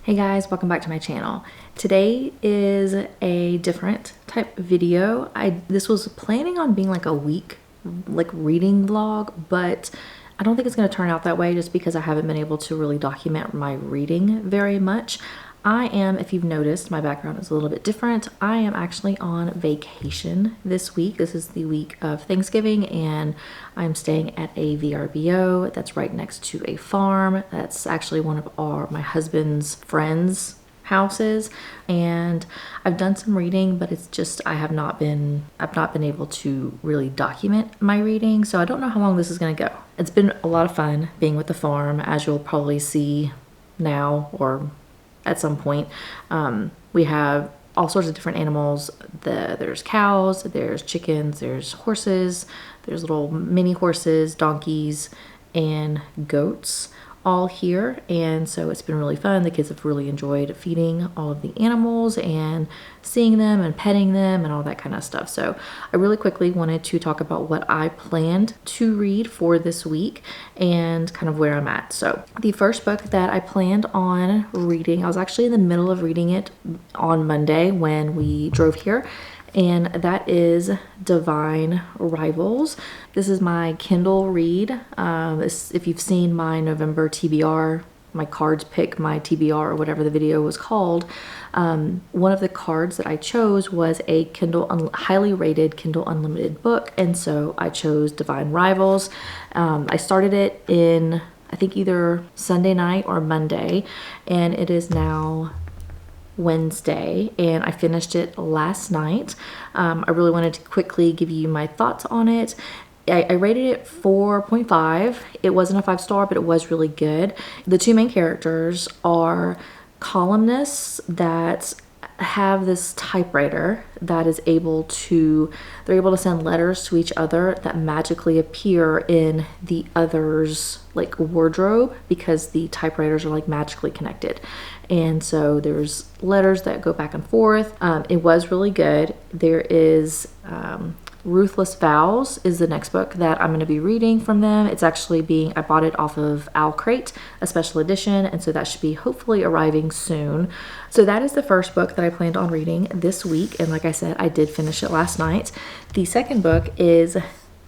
Hey guys, welcome back to my channel. Today is a different type of video. This was planning on being like a week reading vlog, but I don't think it's going to turn out that way just because I haven't been able to really document my reading very much. I am, if you've noticed, my background is a little bit different. I am actually on vacation this week. This is the week of Thanksgiving, and I'm staying at a VRBO that's right next to a farm. That's actually one of my husband's friends' houses, and I've done some reading, but it's just I've not been able to really document my reading, so I don't know how long this is going to go. It's been a lot of fun being with the farm, as you'll probably see now or at some point. We have all sorts of different animals. There's cows, there's chickens, there's horses, there's little mini horses, donkeys, and goats all here, and so it's been really fun. The kids have really enjoyed feeding all of the animals and seeing them and petting them and all that kind of stuff. So I really quickly wanted to talk about what I planned to read for this week and kind of where I'm at. So the first book that I planned on reading, I was actually in the middle of reading it on Monday when we drove here, and that is Divine Rivals. This is my Kindle read. If you've seen my November TBR, my cards pick my TBR or whatever the video was called, one of the cards that I chose was a highly rated Kindle Unlimited book, and so I chose Divine Rivals. I started it in, I think, either Sunday night or Monday, and it is now Wednesday, and I finished it last night. I really wanted to quickly give you my thoughts on it. I rated it 4.5. It wasn't a 5-star, but it was really good. The two main characters are columnists that have this typewriter that is they're able to send letters to each other that magically appear in the other's wardrobe, because the typewriters are magically connected. And so there's letters that go back and forth. It was really good. There is Ruthless Vows is the next book that I'm going to be reading from them. It's actually I bought it off of OwlCrate, a special edition, and so that should be hopefully arriving soon. So that is the first book that I planned on reading this week, and like I said, I did finish it last night. The second book is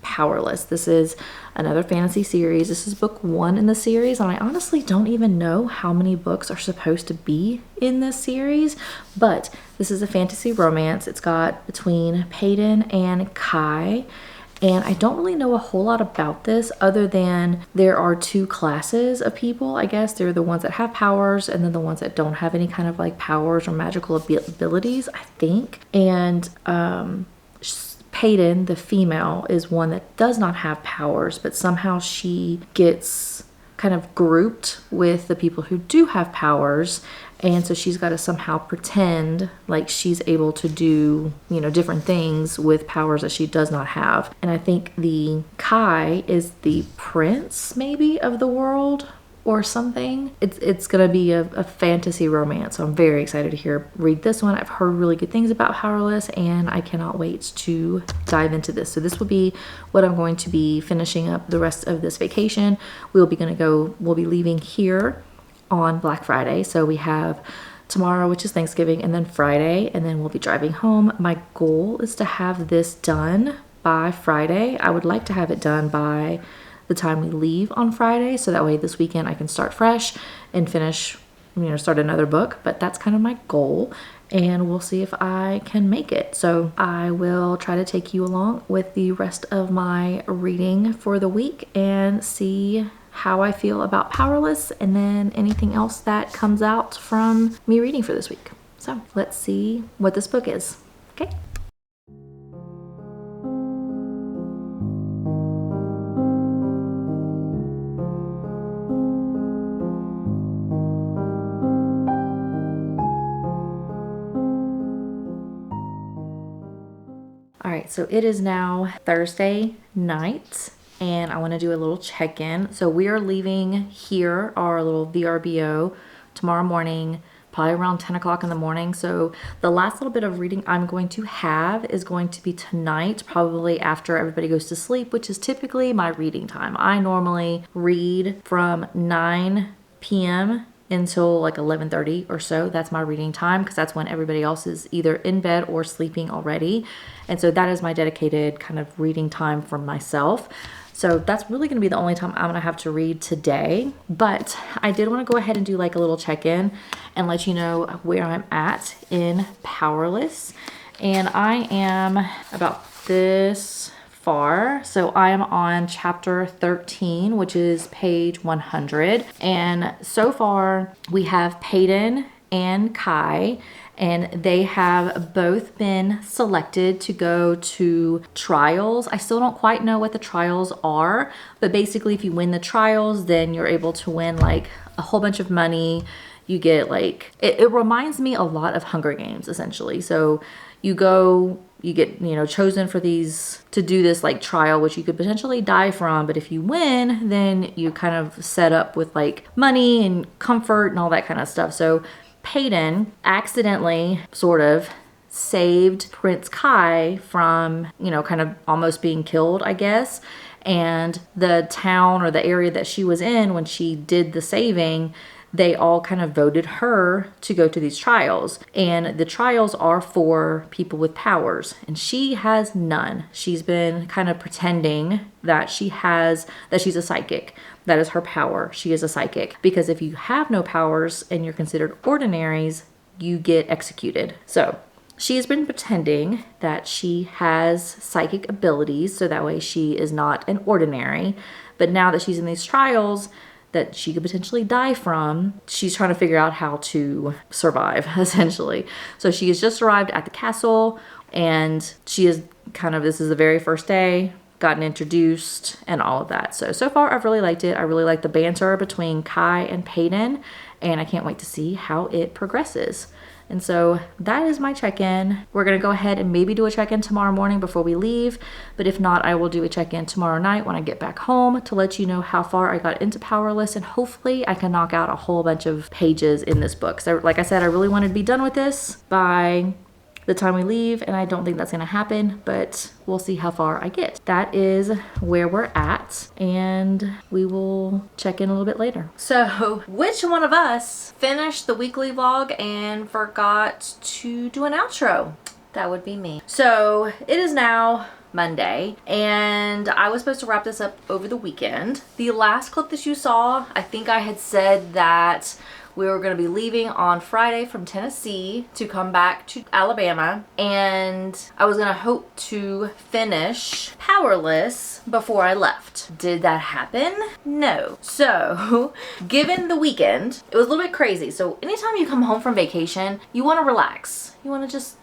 Powerless. This is another fantasy series. This is book 1 in the series, and I honestly don't even know how many books are supposed to be in this series, but this is a fantasy romance. It's got between Peyton and Kai, and I don't really know a whole lot about this other than there are two classes of people. I guess they're the ones that have powers and then the ones that don't have any kind of powers or magical abilities, I think. And Peyton, the female, is one that does not have powers, but somehow she gets kind of grouped with the people who do have powers, and so she's got to somehow pretend like she's able to do, different things with powers that she does not have. And I think the Kai is the prince, maybe, of the world or something. It's gonna be a fantasy romance, so I'm very excited to read this one. I've heard really good things about Powerless, and I cannot wait to dive into this. So this will be what I'm going to be finishing up the rest of this vacation. We'll be leaving here on Black Friday, so we have tomorrow, which is Thanksgiving, and then Friday, and then we'll be driving home. My goal is to have this done by Friday. I would like to have it done by the time we leave on Friday, so that way this weekend I can start fresh and finish, start another book. But that's kind of my goal, and we'll see if I can make it. So I will try to take you along with the rest of my reading for the week and see how I feel about Powerless, and then anything else that comes out from me reading for this week. So let's see what this book is. Okay. All right, so it is now Thursday night, and I want to do a little check-in. So we are leaving here, our little VRBO, tomorrow morning, probably around 10 o'clock in the morning. So the last little bit of reading I'm going to have is going to be tonight, probably after everybody goes to sleep, which is typically my reading time. I normally read from 9 p.m. until like 11:30 or so. That's my reading time because that's when everybody else is either in bed or sleeping already. And so that is my dedicated kind of reading time for myself. So that's really going to be the only time I'm going to have to read today. But I did want to go ahead and do like a little check-in and let you know where I'm at in Powerless. And I am about this far. So I am on chapter 13, which is page 100. And so far we have Peyton and Kai, and they have both been selected to go to trials. I still don't quite know what the trials are, but basically if you win the trials, then you're able to win like a whole bunch of money. You get like, it reminds me a lot of Hunger Games essentially. So you go, you get, chosen for these, to do this like trial, which you could potentially die from. But if you win, then you kind of set up with like money and comfort and all that kind of stuff. So Peyton accidentally sort of saved Prince Kai from, kind of almost being killed, I guess. And the town or the area that she was in when she did the saving, they all kind of voted her to go to these trials. And the trials are for people with powers, and she has none. She's been kind of pretending that she's a psychic. That is her power. She is a psychic. Because if you have no powers and you're considered ordinaries, you get executed. So she has been pretending that she has psychic abilities, so that way she is not an ordinary. But now that she's in these trials that she could potentially die from, she's trying to figure out how to survive, essentially. So she has just arrived at the castle, and she is this is the very first day, gotten introduced and all of that. So far I've really liked it. I really like the banter between Kai and Peyton, and I can't wait to see how it progresses. And so that is my check-in. We're going to go ahead and maybe do a check-in tomorrow morning before we leave. But if not, I will do a check-in tomorrow night when I get back home to let you know how far I got into Powerless. And hopefully I can knock out a whole bunch of pages in this book. So like I said, I really wanted to be done with this by the time we leave, and I don't think that's going to happen, but we'll see how far I get. That is where we're at, and we will check in a little bit later. So which one of us finished the weekly vlog and forgot to do an outro? That would be me. So it is now Monday, and I was supposed to wrap this up over the weekend. The last clip that you saw, I think I had said that we were going to be leaving on Friday from Tennessee to come back to Alabama, and I was going to hope to finish Powerless before I left. Did that happen? No. So, given the weekend, it was a little bit crazy. So, anytime you come home from vacation, you want to relax. You want to just,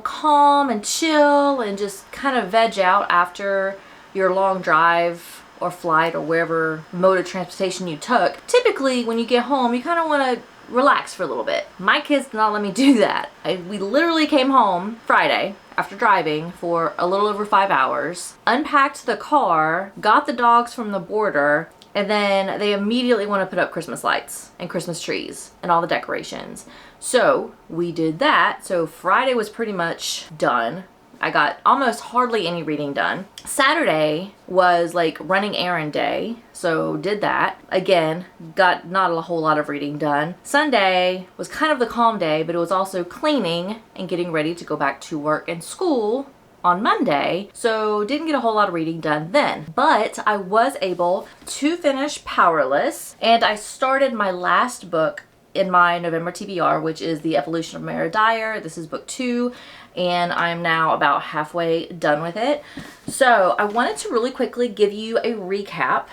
calm and chill and just kind of veg out after your long drive or flight or wherever mode of transportation you took. Typically, when you get home, you kind of want to relax for a little bit. My kids did not let me do that. We literally came home Friday after driving for a little over 5 hours, unpacked the car, got the dogs from the border, and then they immediately want to put up Christmas lights and Christmas trees and all the decorations. So we did that. So Friday was pretty much done. I got almost hardly any reading done. Saturday was like running errand day, so did that. Again, got not a whole lot of reading done. Sunday was kind of the calm day, but it was also cleaning and getting ready to go back to work and school on Monday, so didn't get a whole lot of reading done then. But I was able to finish Powerless, and I started my last book in my November TBR, which is The Evolution of Mara Dyer. This is book 2, and I'm now about halfway done with it. So I wanted to really quickly give you a recap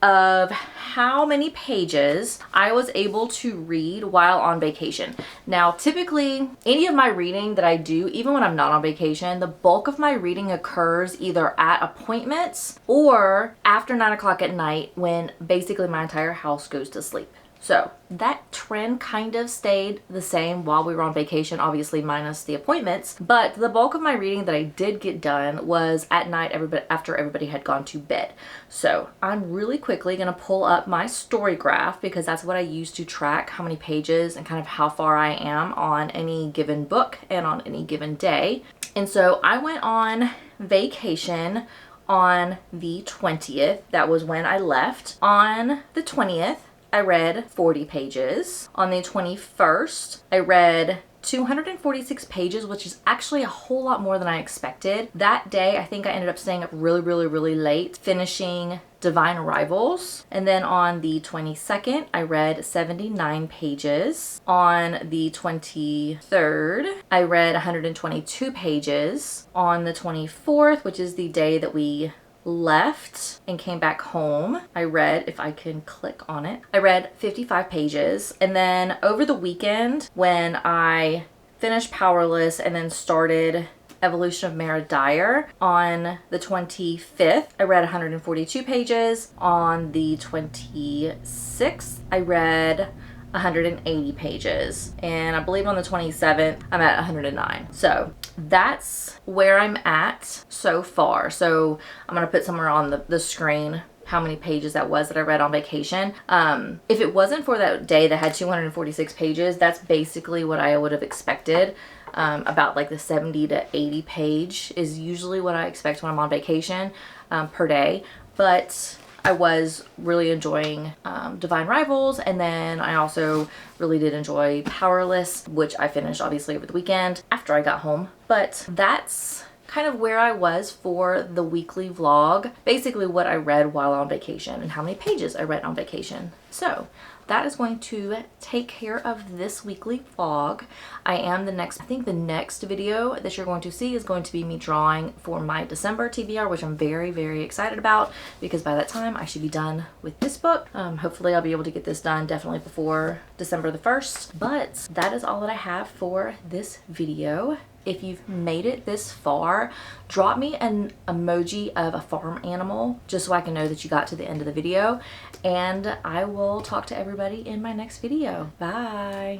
of how many pages I was able to read while on vacation. Now, typically, any of my reading that I do, even when I'm not on vacation, the bulk of my reading occurs either at appointments or after 9 o'clock at night when basically my entire house goes to sleep. So that trend kind of stayed the same while we were on vacation, obviously minus the appointments. But the bulk of my reading that I did get done was at night after everybody had gone to bed. So I'm really quickly going to pull up my story graph because that's what I use to track how many pages and kind of how far I am on any given book and on any given day. And so I went on vacation on the 20th. That was when I left. On the 20th, I read 40 pages. On the 21st, I read 246 pages, which is actually a whole lot more than I expected. That day, I think I ended up staying up really late, finishing Divine Rivals. And then on the 22nd, I read 79 pages. On the 23rd, I read 122 pages. On the 24th, which is the day that we left and came back home, I read, if I can click on it, I read 55 pages. And then over the weekend, when I finished Powerless and then started Evolution of Mara Dyer, on the 25th, I read 142 pages. On the 26th, I read 180 pages. And I believe on the 27th, I'm at 109. So that's where I'm at so far. So I'm going to put somewhere on the screen how many pages that was that I read on vacation. If it wasn't for that day that had 246 pages, that's basically what I would have expected. About like the 70 to 80 page is usually what I expect when I'm on vacation per day. But I was really enjoying Divine Rivals, and then I also really did enjoy Powerless, which I finished obviously over the weekend after I got home. But that's kind of where I was for the weekly vlog, basically what I read while on vacation and how many pages I read on vacation. So that is going to take care of this weekly vlog. I think the next video that you're going to see is going to be me drawing for my December TBR, which I'm very excited about, because by that time I should be done with this book. Hopefully I'll be able to get this done definitely before December the 1st. But that is all that I have for this video. If you've made it this far, drop me an emoji of a farm animal just so I can know that you got to the end of the video. And I will talk to everybody in my next video. Bye.